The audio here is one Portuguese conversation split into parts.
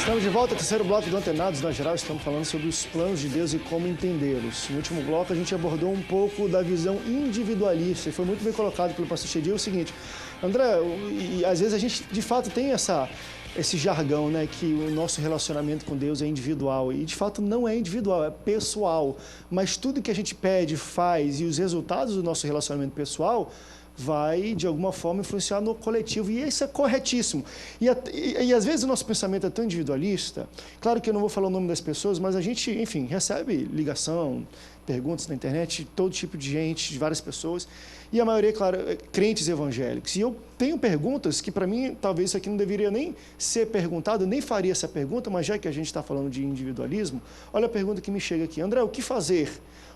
Estamos de volta ao terceiro bloco do Antenados. Na geral, estamos falando sobre os planos de Deus e como entendê-los. No último bloco, a gente abordou um pouco da visão individualista e foi muito bem colocado pelo pastor Chedil o seguinte, André, e às vezes a gente de fato tem esse jargão, né, que o nosso relacionamento com Deus é individual e de fato não é individual, é pessoal. Mas tudo que a gente pede, faz e os resultados do nosso relacionamento pessoal vai, de alguma forma, influenciar no coletivo. E isso é corretíssimo. E às vezes o nosso pensamento é tão individualista, claro que eu não vou falar o nome das pessoas, mas a gente, enfim, recebe ligação, perguntas na internet, todo tipo de gente, de várias pessoas, e a maioria, claro, crentes evangélicos. E eu tenho perguntas que, para mim, talvez isso aqui não deveria nem ser perguntado, eu nem faria essa pergunta, mas já que a gente está falando de individualismo, olha a pergunta que me chega aqui. André, o que fazer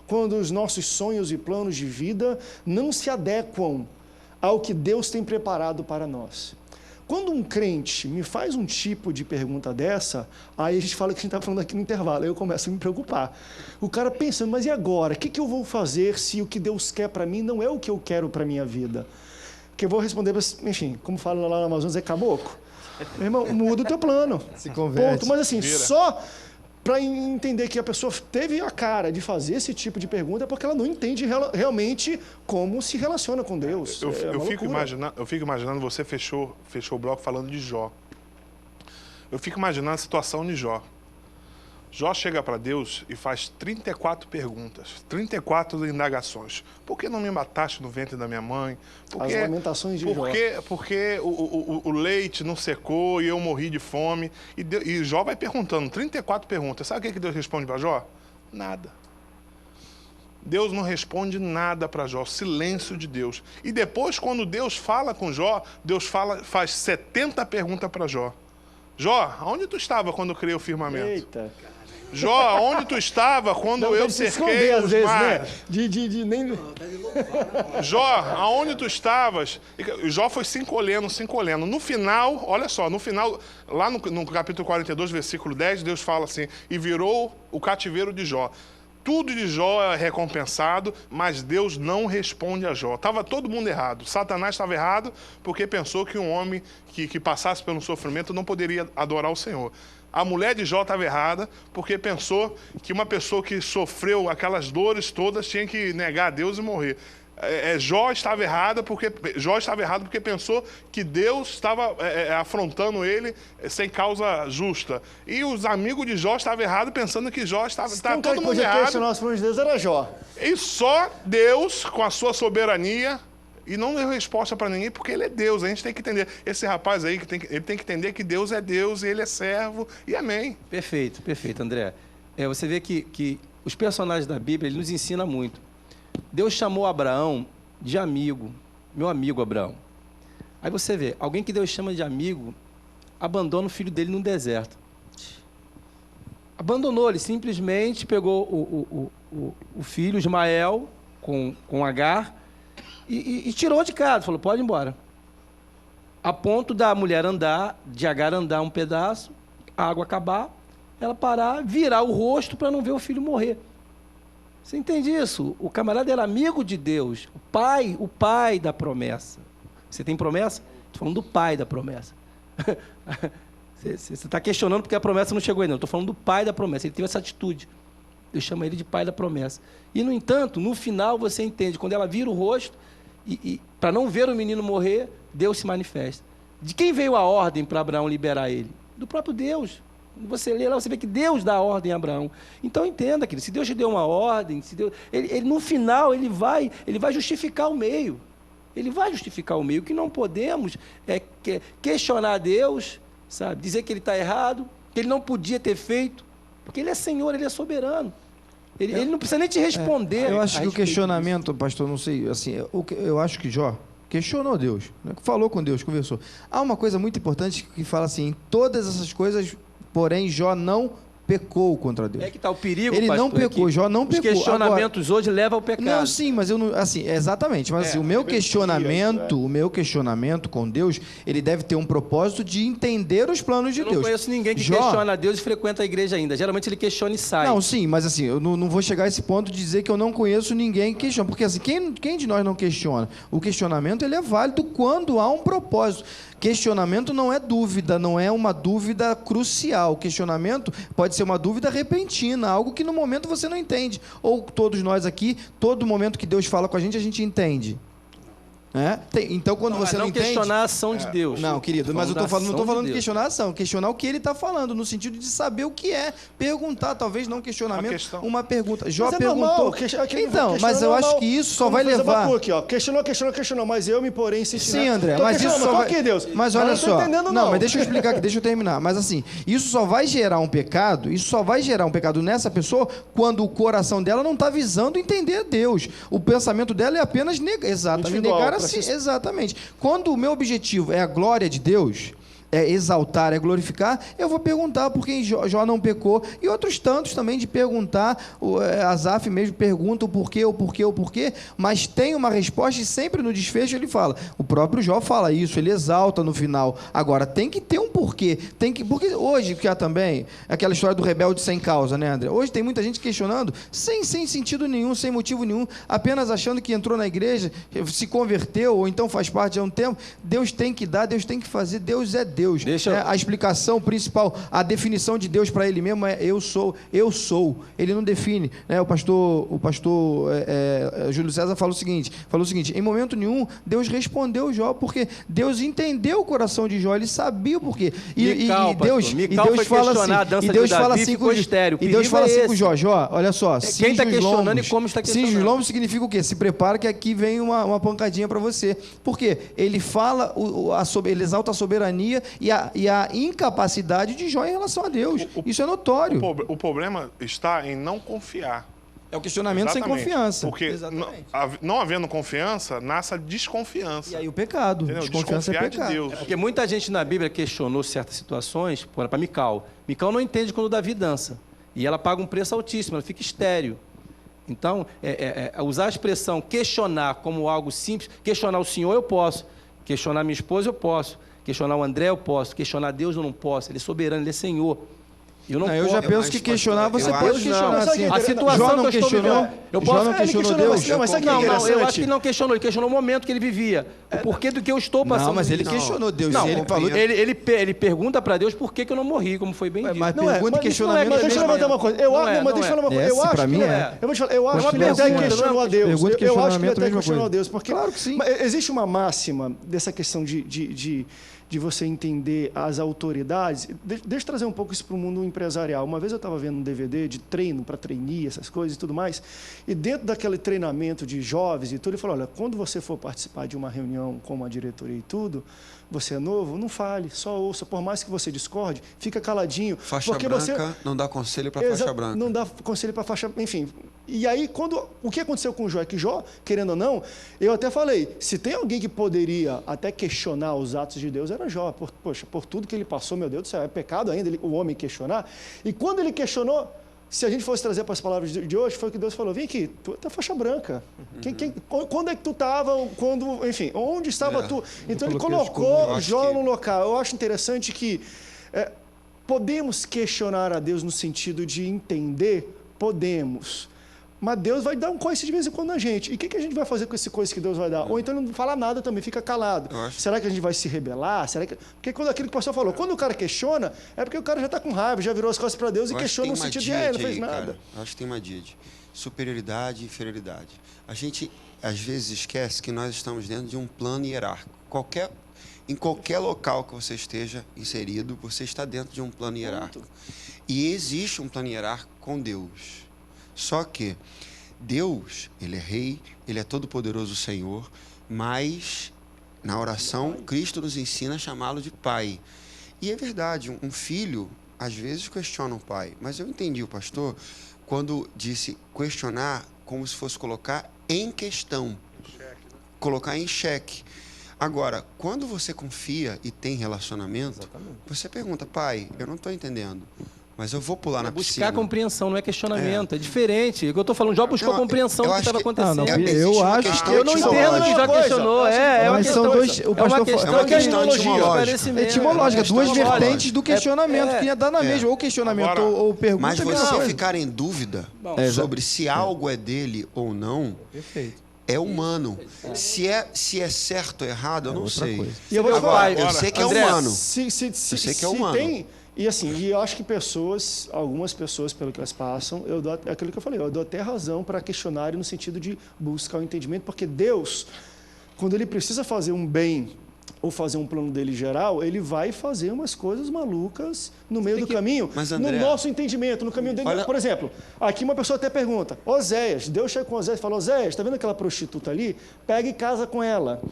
quando os nossos sonhos e planos de vida não se adequam ao que Deus tem preparado para nós? Quando um crente me faz um tipo de pergunta dessa, aí a gente fala que a gente está falando aqui no intervalo, aí eu começo a me preocupar. O cara pensando, mas e agora? O que eu vou fazer se o que Deus quer para mim não é o que eu quero para a minha vida? Que eu vou responder, enfim, como falam lá no Amazonas, é caboclo. Meu irmão, muda o teu plano. Se converte. Ponto. Mas assim, Vira. só para entender que a pessoa teve a cara de fazer esse tipo de pergunta é porque ela não entende realmente como se relaciona com Deus. Eu fico imaginando, você fechou o bloco falando de Jó. Eu fico imaginando a situação de Jó. Jó chega para Deus e faz 34 perguntas, 34 indagações. Por que não me mataste no ventre da minha mãe? As lamentações de Jó. Porque o leite não secou e eu morri de fome? E Jó vai perguntando, 34 perguntas. Sabe o que Deus responde para Jó? Nada. Deus não responde nada para Jó, silêncio de Deus. E depois, quando Deus fala com Jó, faz 70 perguntas para Jó. Jó, aonde tu estava quando eu criei o firmamento? Eita. Jó, aonde tu estava quando eu cerquei os mares? Né? Jó, aonde tu estavas? E Jó foi se encolhendo. No final, olha só, lá no capítulo 42, versículo 10, Deus fala assim, e virou o cativeiro de Jó. Tudo de Jó é recompensado, mas Deus não responde a Jó. Estava todo mundo errado. Satanás estava errado porque pensou que um homem que passasse pelo sofrimento não poderia adorar o Senhor. A mulher de Jó estava errada porque pensou que uma pessoa que sofreu aquelas dores todas tinha que negar a Deus e morrer. Jó estava errado porque pensou que Deus estava afrontando ele sem causa justa. E os amigos de Jó estavam errados pensando que Jó estava todo mundo errado. O nosso plano de Deus era Jó. E só Deus, com a sua soberania, e não deu resposta para ninguém, porque ele é Deus. A gente tem que entender. Esse rapaz aí, ele tem que entender que Deus é Deus e ele é servo, e amém. Perfeito, André. Você vê que os personagens da Bíblia, ele nos ensina muito. Deus chamou Abraão de amigo, meu amigo Abraão. Aí você vê, alguém que Deus chama de amigo, abandona o filho dele no deserto. Abandonou, ele simplesmente pegou o filho Ismael com Agar e tirou de casa, falou, pode ir embora. A ponto da mulher de Agar andar um pedaço, a água acabar, ela parar, virar o rosto para não ver o filho morrer. Você entende isso? O camarada era amigo de Deus, o pai da promessa. Você tem promessa? Estou falando do pai da promessa. Você está questionando porque a promessa não chegou ainda. Estou falando do pai da promessa. Ele teve essa atitude. Eu chamo ele de pai da promessa. E, no entanto, no final você entende, quando ela vira o rosto, e para não ver o menino morrer, Deus se manifesta. De quem veio a ordem para Abraão liberar ele? Do próprio Deus. Quando você lê lá, você vê que Deus dá a ordem a Abraão. Então, entenda, querido, se Deus te deu uma ordem, ele no final, ele vai justificar o meio. Ele vai justificar o meio. O que não podemos é questionar Deus, sabe? Dizer que ele está errado, que ele não podia ter feito, porque ele é Senhor, ele é soberano. Ele não precisa nem te responder. Eu acho que o questionamento, pastor, não sei, assim, eu acho que Jó questionou Deus, né? Falou com Deus, conversou. Há uma coisa muito importante que fala assim, em todas essas coisas, porém, Jó não pecou contra Deus. É que está o perigo, Ele não pastor, pecou, Jó não pecou. Os questionamentos hoje levam ao pecado. Não, sim, mas eu não, assim, exatamente, mas assim, o meu questionamento com Deus, ele deve ter um propósito de entender os planos de Eu Deus. não conheço ninguém que questiona Deus e frequenta a igreja ainda. Geralmente ele questiona e sai. Não, sim, mas assim, eu não vou chegar a esse ponto de dizer que eu não conheço ninguém que questiona, porque assim, quem de nós não questiona? O questionamento, ele é válido quando há um propósito. Questionamento não é dúvida, não é uma dúvida crucial. Questionamento pode ser uma dúvida repentina, algo que no momento você não entende. Ou todos nós aqui, todo momento que Deus fala com a gente entende. Então, quando você não entende... questionar a ação de Deus. Não, querido, mas eu não estou falando de questionar a ação, questionar o que ele está falando, no sentido de saber o que é, perguntar, talvez não questionamento, uma pergunta. Jó perguntou... Então, mas eu acho que isso só vai levar... Questionou, mas eu me porém insisti. Sim, André, mas isso só vai... Deus? Mas olha só... Não, mas deixa eu explicar aqui, deixa eu terminar. Mas assim, isso só vai gerar um pecado nessa pessoa quando o coração dela não está visando entender Deus. O pensamento dela é apenas negar assim. Exatamente. Quando o meu objetivo é a glória de Deus, é exaltar, é glorificar, eu vou perguntar por que Jó não pecou, e outros tantos também de perguntar, Asaf mesmo pergunta o porquê, mas tem uma resposta e sempre no desfecho ele fala, o próprio Jó fala isso, ele exalta no final. Agora, tem que ter um porquê, porque hoje, que há também, aquela história do rebelde sem causa, né, André? Hoje tem muita gente questionando, sem sentido nenhum, sem motivo nenhum, apenas achando que entrou na igreja, se converteu, ou então faz parte de um tempo. Deus tem que dar, Deus tem que fazer, Deus é Deus. A explicação principal, a definição de Deus para ele mesmo é eu sou. Ele não define. O pastor Júlio César falou o seguinte, em momento nenhum, Deus respondeu Jó, porque Deus entendeu o coração de Jó, ele sabia o porquê. E Deus fala assim com Jó, olha só. Quem está questionando e como está questionando. Cinge os lombos significa o quê? Se prepara que aqui vem uma pancadinha para você. Por quê? Ele fala, ele exalta a soberania e a incapacidade de Jó em relação a Deus. Isso é notório. O problema está em não confiar. É o questionamento sem confiança. Porque não havendo confiança, nasce a desconfiança. E aí o pecado. Desconfiança é pecado. De Deus. Porque muita gente na Bíblia questionou certas situações, para Mical. Mical não entende quando Davi dança. E ela paga um preço altíssimo, ela fica estéril. Então, usar a expressão questionar como algo simples, questionar o Senhor eu posso, questionar minha esposa eu posso, questionar o André eu posso, questionar Deus eu não posso, ele é soberano, ele é Senhor. Eu já penso que questionar você pode questionar. Assim, a situação que eu estou vivendo. Eu posso questionar Deus? Eu acho que ele não questionou, ele questionou o momento que ele vivia. O porquê do que eu estou passando. Não, mas ele questionou Deus. Ele pergunta para Deus por que eu não morri, como foi bem dito. Mas pergunta e questionamento é deixa eu levantar uma coisa. Deixa eu falar uma coisa. Eu acho que ele até questionou a Deus. Eu acho que ele até questionou a Deus. Claro que sim. Existe uma máxima dessa questão de você entender as autoridades. Deixa eu trazer um pouco isso para o mundo empresarial. Uma vez eu estava vendo um DVD de treino para trainee, essas coisas e tudo mais, e dentro daquele treinamento de jovens e tudo, ele falou, olha, quando você for participar de uma reunião com uma diretoria e tudo, você é novo, não fale, só ouça. Por mais que você discorde, fica caladinho. Faixa branca não dá conselho para faixa branca. Não dá conselho para faixa... Enfim. E aí, o que aconteceu com o Jó? É que Jó, querendo ou não, eu até falei, se tem alguém que poderia até questionar os atos de Deus, era Jó. Por tudo que ele passou, meu Deus do céu, é pecado ainda o homem questionar. E quando ele questionou, se a gente fosse trazer para as palavras de hoje, foi o que Deus falou, vem aqui, tu é faixa branca. Quando é que tu estava, enfim, onde estava tu? Então ele colocou Jó no local. Eu acho interessante que podemos questionar a Deus no sentido de entender, podemos. Mas Deus vai dar um coice de vez em quando na gente. E o que a gente vai fazer com esse coice que Deus vai dar? Ou então ele não fala nada também, fica calado. Será que a gente vai se rebelar? Porque quando aquilo que o pastor falou, quando o cara questiona, é porque o cara já está com raiva, já virou as costas para Deus e questiona no sentido de, não fez nada. Cara, eu acho que tem uma díade. Superioridade e inferioridade. A gente, às vezes, esquece que nós estamos dentro de um plano hierárquico. Em qualquer local que você esteja inserido, você está dentro de um plano hierárquico. E existe um plano hierárquico com Deus. Só que Deus, ele é rei, ele é todo-poderoso Senhor, mas na oração, Cristo nos ensina a chamá-lo de Pai. E é verdade, um filho, às vezes, questiona o pai. Mas eu entendi o pastor quando disse questionar como se fosse colocar em questão. Colocar em xeque. Agora, quando você confia e tem relacionamento, você pergunta, pai, eu não estou entendendo. Mas eu vou pular na Buscar piscina. compreensão, não é questionamento. É diferente. É o que eu tô falando. Jó buscou Não, compreensão do eu que acho estava que- acontecendo. não, Existe eu uma acho questão Eu não entendo o que já coisa. questionou. É uma Mas são questão. dois- o É uma pastor questão é uma de questão etimológica. etimológica. Etimológica, duas Etimológica. vertentes do questionamento, É. que ia dar na mesma, ou questionamento Agora, ou pergunta. Mas é a mesma você coisa. ficar em dúvida É, sobre se algo é dele ou não, Perfeito. é humano. Se é certo ou errado, eu não outra sei. coisa. E eu vou te Agora, falar, eu sei que André, é humano. Se Eu sei que é se humano. tem, e assim, e eu acho que algumas pessoas, pelo que elas passam, é aquilo que eu falei, eu dou até razão para questionarem no sentido de buscar o entendimento, porque Deus, quando ele precisa fazer um bem ou fazer um plano dele geral, ele vai fazer umas coisas malucas no meio do caminho, Mas, no André, nosso entendimento, no caminho dele. olha- Por exemplo, aqui uma pessoa até pergunta, Oséias, Deus chega com Oséias e fala, Oséias, está vendo aquela prostituta ali? Pega e casa com ela.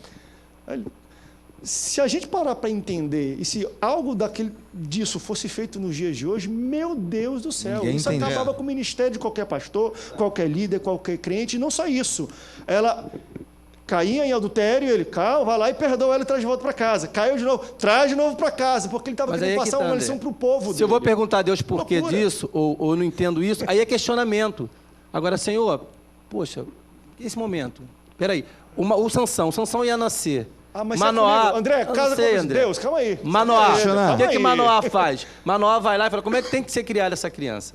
Aí ele, se a gente parar para entender, e se algo disso fosse feito nos dias de hoje, meu Deus do céu, Ninguém isso entende. acabava com o ministério de qualquer pastor, qualquer líder, qualquer crente, e não só isso. Ela caía em adultério, ele calma, vai lá e perdoa ela e traz de volta para casa. Caiu de novo, traz de novo para casa, porque ele estava Mas querendo aí é que passar tá, uma André. lição para o povo Se eu vou dele. perguntar a Deus por que Loucura. disso, ou não entendo isso, aí é questionamento. Agora, Senhor, poxa, esse momento. Peraí, o Sansão ia nascer. Mas Manoá, você é comigo. André, eu não casa sei, com André. Deus, calma aí. Manoá, Calma o que aí. Manoá faz? Manoá vai lá e fala, como é que tem que ser criada essa criança?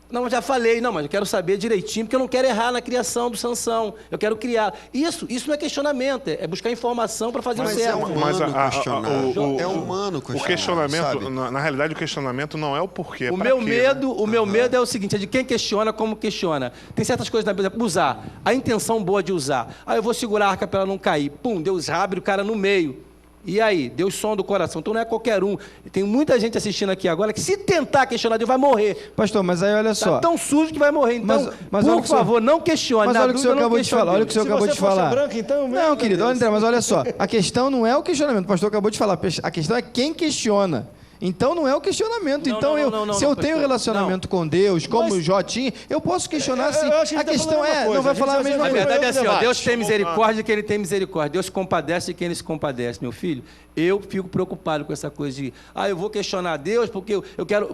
Não, eu já falei, não, mas eu quero saber direitinho, porque eu não quero errar na criação do Sansão. Eu quero criar. Isso não é questionamento, é buscar informação para fazer o Mas é certo. humano Mas questionar. É humano O questionar. questionamento, sabe? na realidade, o questionamento não é o porquê. O pra meu quê, medo, né? o meu medo é o seguinte, é de quem questiona, como questiona. Tem certas coisas, por exemplo, usar. A intenção boa de usar. Eu vou segurar a arca para ela não cair. Pum, Deus abre o cara no meio. E aí? Deus sonda o coração. Então não é qualquer um. Tem muita gente assistindo aqui agora que se tentar questionar Deus vai morrer. Pastor, mas aí olha Tá só. tão sujo que vai morrer. Então, Mas olha o por que o senhor- favor, não questione. Mas Na olha o que o senhor dúvida, não acabou de questione falar. Olha o que o senhor Se acabou você de for falar. branca, então, Não, meu querido, Deus. André, mas olha só. A questão não é o questionamento. O pastor acabou de falar. A questão é quem questiona. Então não é o questionamento. Não, então não, se eu não, tenho pastor. relacionamento com Deus, como o Jó tinha, eu posso questionar assim. eu acho que A ele tá questão falando a mesma é, coisa. não vai A gente falar a às vezes mesma A vai- coisa. verdade é assim, ó, debate. Deus tem misericórdia de quem ele tem misericórdia. Deus se compadece de quem ele se compadece, meu filho. Eu fico preocupado com essa coisa de, eu vou questionar Deus porque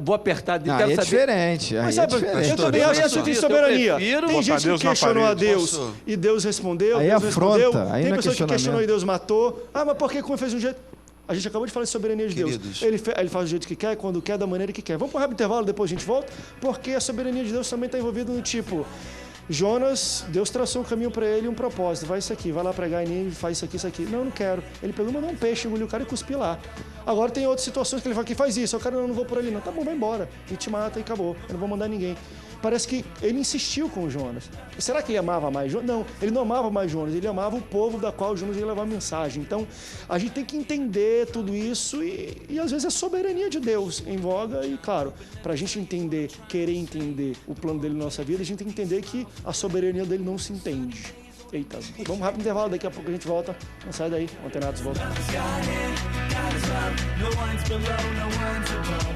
vou apertar Deus, Aí quero é saber. diferente. Aí Mas é sabe, diferente. eu também Pastor, acho que isso eu tem prefiro soberania. botar Tem gente Deus que na questionou a parede. Deus Posso? e Deus respondeu, Aí é Deus respondeu. afronta, aí Tem não é pessoas que questionamento. questionou e Deus matou. Mas por que como fez um jeito? A gente acabou de falar de soberania de Queridos. Deus. Ele faz do jeito que quer, quando quer, da maneira que quer. Vamos para um rápido intervalo, depois a gente volta, porque a soberania de Deus também está envolvida no tipo... Jonas, Deus traçou um caminho para ele, um propósito. Vai isso aqui, vai lá pregar em Nínive, faz isso aqui, isso aqui. Não, eu não quero. Ele pegou, mandou um peixe, engoliu o cara e cuspiu lá. Agora tem outras situações que ele fala que faz isso. O cara, não vou por ali, não. Tá bom, vai embora. E te mata e acabou. Eu não vou mandar ninguém. Parece que ele insistiu com o Jonas. Será que ele amava mais Jonas? Não, ele não amava mais Jonas, ele amava o povo da qual Jonas ia levar a mensagem. Então, a gente tem que entender tudo isso e às vezes é a soberania de Deus em voga. E, claro, para a gente entender, querer entender o plano dele na nossa vida, a gente tem que entender que a soberania dele não se entende. Eita, vamos rápido intervalo, daqui a pouco a gente volta. Não sai daí, Antenados volta. God is love, no one's below, no one's above.